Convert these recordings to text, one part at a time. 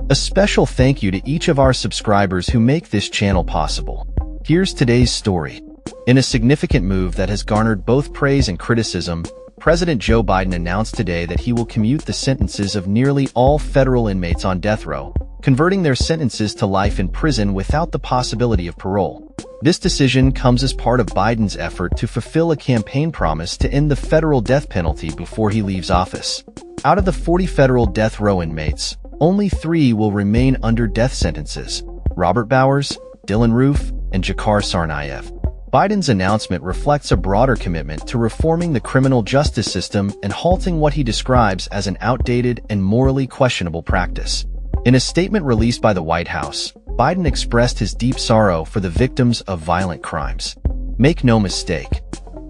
A special thank you to each of our subscribers who make this channel possible. Here's today's story. In a significant move that has garnered both praise and criticism, President Joe Biden announced today that he will commute the sentences of nearly all federal inmates on death row, converting their sentences to life in prison without the possibility of parole. This decision comes as part of Biden's effort to fulfill a campaign promise to end the federal death penalty before he leaves office. Out of the 40 federal death row inmates, only 3 will remain under death sentences: Robert Bowers, Dylan Roof, and Jakar Tsarnaev. Biden's announcement reflects a broader commitment to reforming the criminal justice system and halting what he describes as an outdated and morally questionable practice. In a statement released by the White House, Biden expressed his deep sorrow for the victims of violent crimes. "Make no mistake,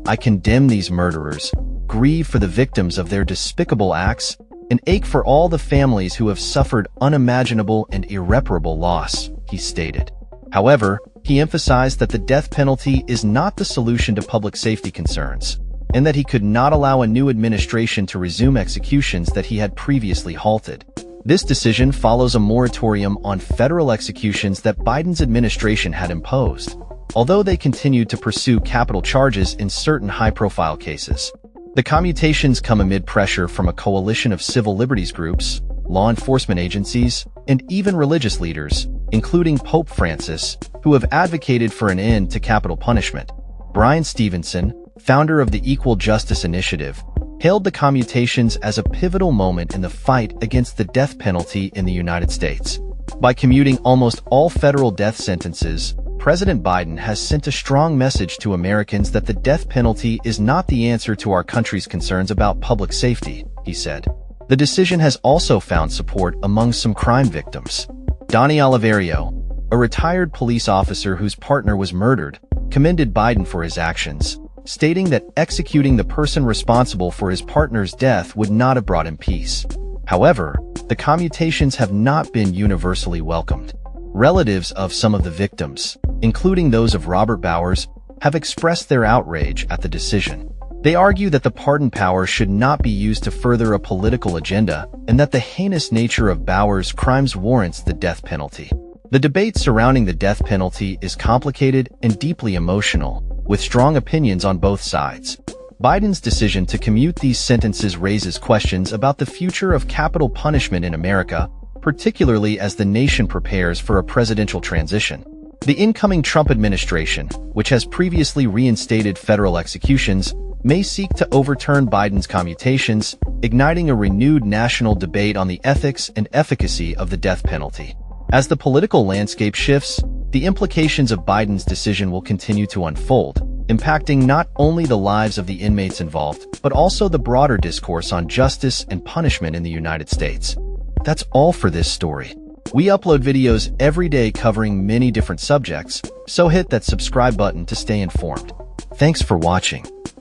I condemn these murderers, grieve for the victims of their despicable acts, and ache for all the families who have suffered unimaginable and irreparable loss," he stated. However, he emphasized that the death penalty is not the solution to public safety concerns, and that he could not allow a new administration to resume executions that he had previously halted. This decision follows a moratorium on federal executions that Biden's administration had imposed, although they continued to pursue capital charges in certain high-profile cases. The commutations come amid pressure from a coalition of civil liberties groups, law enforcement agencies, and even religious leaders, including Pope Francis, who have advocated for an end to capital punishment. Brian Stevenson, founder of the Equal Justice Initiative, hailed the commutations as a pivotal moment in the fight against the death penalty in the United States. By commuting almost all federal death sentences, President Biden has sent a strong message to Americans that the death penalty is not the answer to our country's concerns about public safety, he said. The decision has also found support among some crime victims. Donnie Oliverio, a retired police officer whose partner was murdered, commended Biden for his actions, stating that executing the person responsible for his partner's death would not have brought him peace. However, the commutations have not been universally welcomed. Relatives of some of the victims, including those of Robert Bowers, have expressed their outrage at the decision. They argue that the pardon power should not be used to further a political agenda and that the heinous nature of Bowers' crimes warrants the death penalty. The debate surrounding the death penalty is complicated and deeply emotional, with strong opinions on both sides. Biden's decision to commute these sentences raises questions about the future of capital punishment in America, particularly as the nation prepares for a presidential transition. The incoming Trump administration, which has previously reinstated federal executions, may seek to overturn Biden's commutations, igniting a renewed national debate on the ethics and efficacy of the death penalty. As the political landscape shifts, the implications of Biden's decision will continue to unfold, impacting not only the lives of the inmates involved, but also the broader discourse on justice and punishment in the United States. That's all for this story. We upload videos every day covering many different subjects, so hit that subscribe button to stay informed. Thanks for watching.